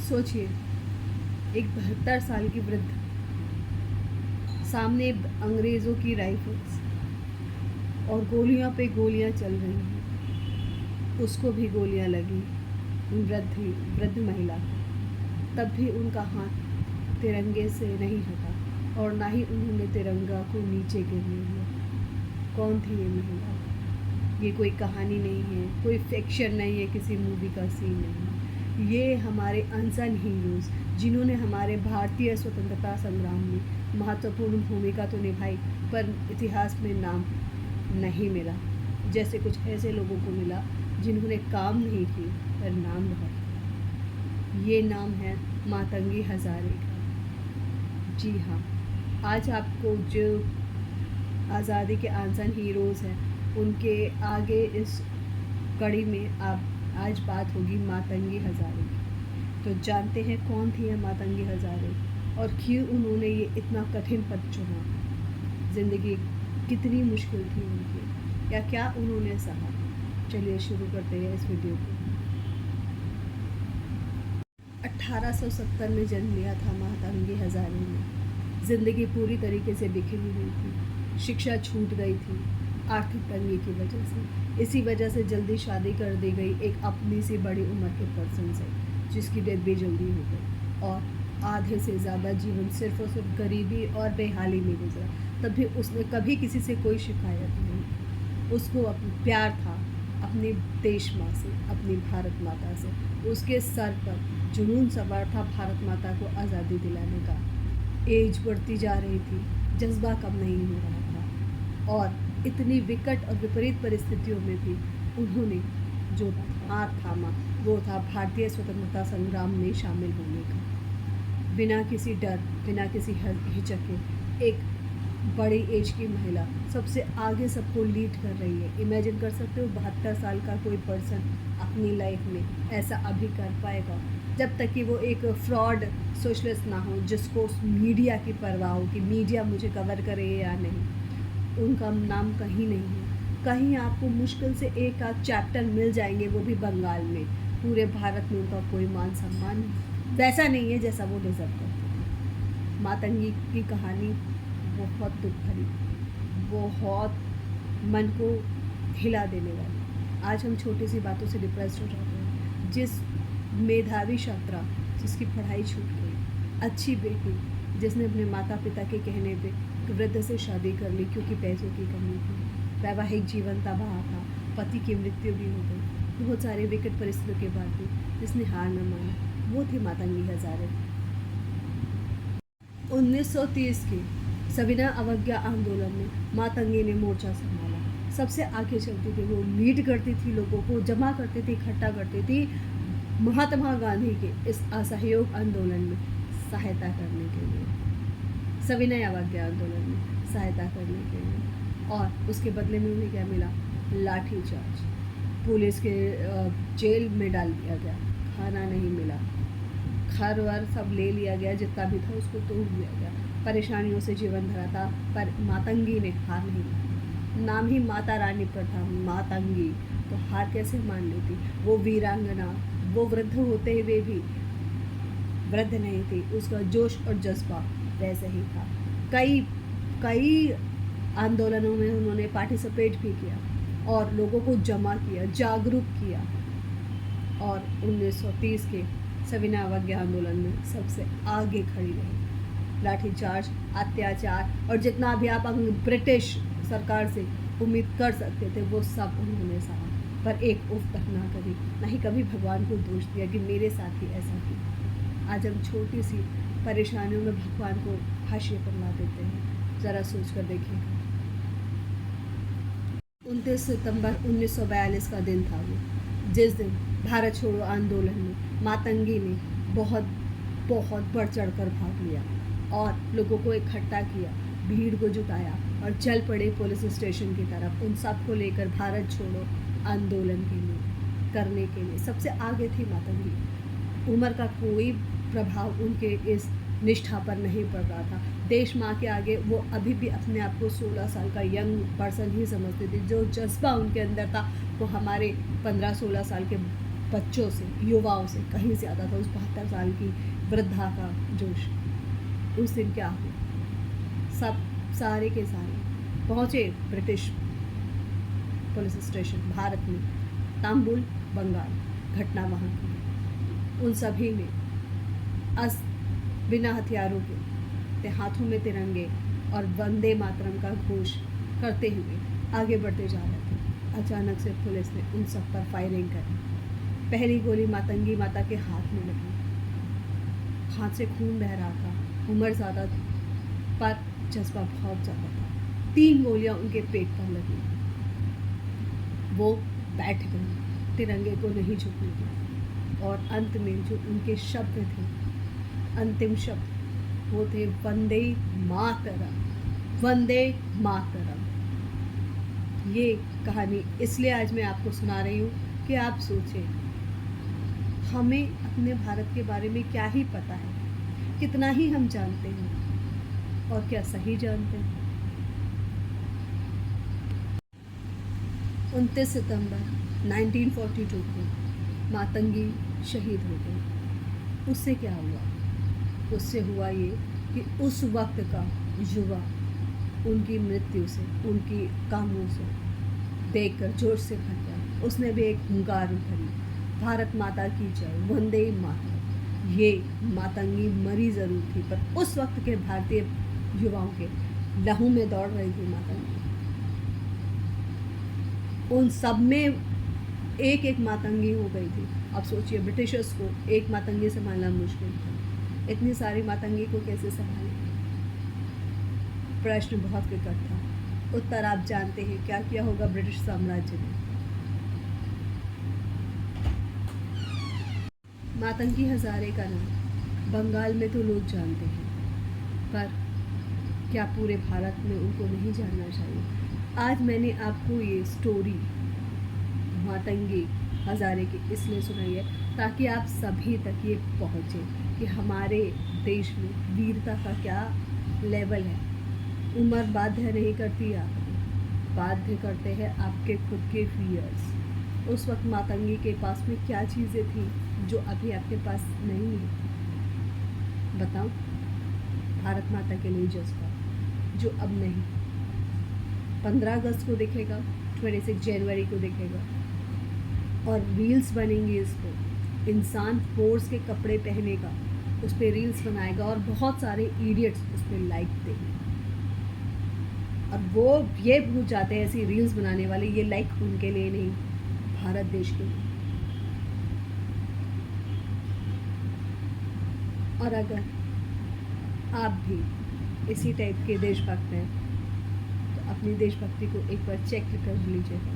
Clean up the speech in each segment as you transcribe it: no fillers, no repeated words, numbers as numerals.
सोचिए, एक 72 साल की वृद्ध, सामने अंग्रेज़ों की राइफल्स और गोलियां पे गोलियां चल रही हैं। उसको भी गोलियां लगी, वृद्ध महिला को। तब भी उनका हाथ तिरंगे से नहीं हटा और ना ही उन्होंने तिरंगा को नीचे गिरने दिया। कौन थी ये महिला? ये कोई कहानी नहीं है, कोई फिक्शन नहीं है, किसी मूवी का सीन नहीं है। ये हमारे अनसन हीरोज़, जिन्होंने हमारे भारतीय स्वतंत्रता संग्राम में महत्वपूर्ण भूमिका तो निभाई, पर इतिहास में नाम नहीं मिला। जैसे कुछ ऐसे लोगों को मिला जिन्होंने काम नहीं की पर नाम बहुत। ये नाम है मातंगी हज़ारे का। जी हाँ, आज आपको जो आज़ादी के अनसन हीरोज़ हैं, उनके आगे इस कड़ी में आज बात होगी मातंगी हज़ारे की। तो जानते हैं कौन थी यह मातंगी हज़ारे और क्यों उन्होंने ये इतना कठिन पद चुना। ज़िंदगी कितनी मुश्किल थी उनकी, या क्या उन्होंने सहा। चलिए शुरू करते हैं इस वीडियो को। 1870 में जन्म लिया था मातंगी हज़ारे ने। ज़िंदगी पूरी तरीके से बिखरी हुई थी, शिक्षा छूट गई थी आर्थिक तंगी की वजह से। इसी वजह से जल्दी शादी कर दी गई एक अपनी सी बड़ी उम्र के पर्सन से, जिसकी डेथ भी जल्दी हो गई, और आधे से ज़्यादा जीवन सिर्फ और सिर्फ गरीबी और बेहाली में गुजरा। तब भी उसने कभी किसी से कोई शिकायत नहीं। उसको प्यार था अपनी देश माँ से, अपनी भारत माता से। उसके सर पर जुनून सवार था भारत माता को आज़ादी दिलाने का। एज बढ़ती जा रही थी, जज्बा कम नहीं हो रहा था, और इतनी विकट और विपरीत परिस्थितियों में भी उन्होंने जो हाथ थामा वो था भारतीय स्वतंत्रता संग्राम में शामिल होने का। बिना किसी डर, बिना किसी हिचक के एक बड़ी एज की महिला सबसे आगे सबको लीड कर रही है। इमेजिन कर सकते हो 72 साल का कोई पर्सन अपनी लाइफ में ऐसा अभी कर पाएगा, जब तक कि वो एक फ्रॉड सोशलिस्ट ना हो, जिसको मीडिया की परवाह हो कि मीडिया मुझे कवर करे या नहीं। उनका नाम कहीं नहीं है। कहीं आपको मुश्किल से एक आध चैप्टर मिल जाएंगे, वो भी बंगाल में। पूरे भारत में उनका कोई मान सम्मान वैसा नहीं है जैसा वो डिज़र्व करते थे। मातंगी की कहानी बहुत दुख भरी, बहुत मन को हिला देने वाली। आज हम छोटी सी बातों से डिप्रेस्ड हो जाते हैं। जिस मेधावी छात्रा जिसकी पढ़ाई छूट गई, अच्छी बेटी जिसने अपने माता पिता के कहने पे वृद्ध से शादी कर ली क्योंकि पैसों की कमी थी, वैवाहिक जीवन तबाह था, पति की मृत्यु भी हो गई, बहुत सारे विकट परिस्थितियों के बाद भी जिसने हार न माना, वो थी मातंगी हज़ारे। 1930 के सविनय अवज्ञा आंदोलन में मातंगी ने मोर्चा संभाला। सबसे आगे चलती थी, वो लीड करती थी, लोगों को जमा करती थी, इकट्ठा करती थी महात्मा गांधी के इस असहयोग आंदोलन में सहायता करने के लिए, सविनय अवज्ञा आंदोलन में सहायता करने के लिए। और उसके बदले में उन्हें क्या मिला? लाठी चार्ज, पुलिस के जेल में डाल दिया गया, खाना नहीं मिला, घर वर सब ले लिया गया, जितना भी था उसको तोड़ दिया गया। परेशानियों से जीवन भरा था, पर मातंगी ने हार नहीं मानी। नाम ही माता रानी पर था, मातंगी, तो हार कैसे मान लेती? वो वीरांगना, वो वृद्ध होते हुए भी वृद्ध नहीं थी। उसका जोश और जज्बा वैसे ही था। कई आंदोलनों में उन्होंने पार्टिसिपेट भी किया और लोगों को जमा किया, जागरूक किया, और 1930 के सविनय अवज्ञा आंदोलन में सबसे आगे खड़ी रही। लाठीचार्ज, अत्याचार और जितना भी आप ब्रिटिश सरकार से उम्मीद कर सकते थे वो सब उन्होंने सहा, पर एक उफ तक ना करी, ना ही कभी भगवान को दोष दिया कि मेरे साथ ही ऐसा क्यों। आज हम छोटी सी परेशानियों में भगवान को हाशिए पर ला देते हैं। ज़रा सोच कर देखिए। 29 सितंबर 1942 का दिन था वो, जिस दिन भारत छोड़ो आंदोलन में मातंगी ने बहुत बढ़ चढ़ कर भाग लिया और लोगों को इकट्ठा किया, भीड़ को जुटाया और चल पड़े पुलिस स्टेशन की तरफ। उन सब को लेकर भारत छोड़ो आंदोलन के लिए करने के लिए सबसे आगे थी मातंगी। उम्र का कोई प्रभाव उनके इस निष्ठा पर नहीं पड़ रहा था। देश माँ के आगे वो अभी भी अपने आप को 16 साल का यंग पर्सन ही समझते थे। जो जज्बा उनके अंदर था वो हमारे 15-16 साल के बच्चों से, युवाओं से कहीं ज़्यादा था। उस 72 साल की वृद्धा का जोश। उस दिन क्या हुआ, सब सारे के सारे पहुँचे ब्रिटिश पुलिस स्टेशन भारत में, तांबुल बंगाल घटना वहाँ की। उन सभी ने बिना हथियारों के हाथों में तिरंगे और वंदे मातरम का घोष करते हुए आगे बढ़ते जा रहे थे। अचानक से पुलिस ने उन सब पर फायरिंग करी। पहली गोली मातंगी माता के हाथ में लगी। हाथ से खून बह रहा था, उम्र ज़्यादा थी पर जज्बा बहुत ज़्यादा था। 3 गोलियां उनके पेट पर लगी। वो बैठ गए, तिरंगे को नहीं झुकने दिया। और अंत में जो उनके शब्द थे, अंतिम शब्द, वो थे वंदे मातरम, वंदे मातरम। ये कहानी इसलिए आज मैं आपको सुना रही हूँ कि आप सोचें, हमें अपने भारत के बारे में क्या ही पता है, कितना ही हम जानते हैं और क्या सही जानते हैं। 29 सितंबर 1942 को मातंगी शहीद हो गई। उससे क्या हुआ? उससे हुआ ये कि उस वक्त का युवा उनकी मृत्यु से, उनकी कामों से देखकर जोश से भर गया। उसने भी एक हुंकार भरी, भारत माता की जय, वंदे मातरम। ये मातंगी मरी ज़रूर थी पर उस वक्त के भारतीय युवाओं के लहू में दौड़ रही थी मातंगी। उन सब में एक एक मातंगी हो गई थी। अब सोचिए, ब्रिटिशर्स को एक मातंगी संभालना मुश्किल था, इतनी सारी मातंगी को कैसे संभालें? प्रश्न बहुत विकट था। उत्तर आप जानते हैं, क्या किया होगा ब्रिटिश साम्राज्य ने। मातंगी हजारे का नाम बंगाल में तो लोग जानते हैं, पर क्या पूरे भारत में उनको नहीं जानना चाहिए? आज मैंने आपको ये स्टोरी मातंगी हजारे की इसलिए सुनाई है ताकि आप सभी तक ये पहुँचे कि हमारे देश में वीरता का क्या लेवल है। उम्र बाध्य नहीं करती आपको, बाध्य करते हैं आपके खुद के फियर्स। उस वक्त मातंगी के पास में क्या चीज़ें थी जो अभी आपके पास नहीं है? बताओ। भारत माता के लिए जज्बा जो अब नहीं। 15 अगस्त को दिखेगा, 26 जनवरी को दिखेगा और रील्स बनेंगी इस पर। इंसान फोर्स के कपड़े पहनेगा, उस पर रील्स बनाएगा और बहुत सारे इडियट्स उस पर लाइक देंगे। और वो ये भूल जाते हैं, ऐसी रील्स बनाने वाले, ये लाइक उनके लिए नहीं, भारत देश के लिए। और अगर आप भी इसी टाइप के देशभक्त हैं तो अपनी देशभक्ति को एक बार चेक कर लीजिएगा।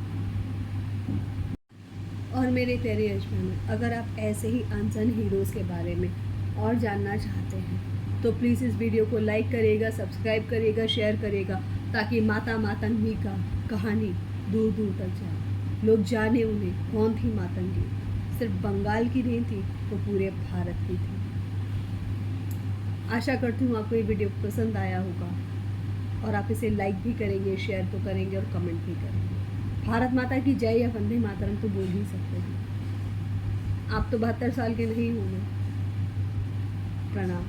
और मेरे प्यारे यजमानों, अगर आप ऐसे ही अनसन हीरोज़ के बारे में और जानना चाहते हैं तो प्लीज़ इस वीडियो को लाइक करिएगा, सब्सक्राइब करिएगा, शेयर करिएगा, ताकि माता मातंगी का कहानी दूर दूर तक जाए, लोग जाने उन्हें कौन थी मातंगी। सिर्फ बंगाल की नहीं थी, वो पूरे भारत की थी। आशा करती हूँ आपको ये वीडियो पसंद आया होगा और आप इसे लाइक भी करेंगे, शेयर तो करेंगे और कमेंट भी करेंगे। भारत माता की जय या वंदे मातरम तो बोल ही सकते हैं। आप तो 72 साल के नहीं होंगे। प्रणाम।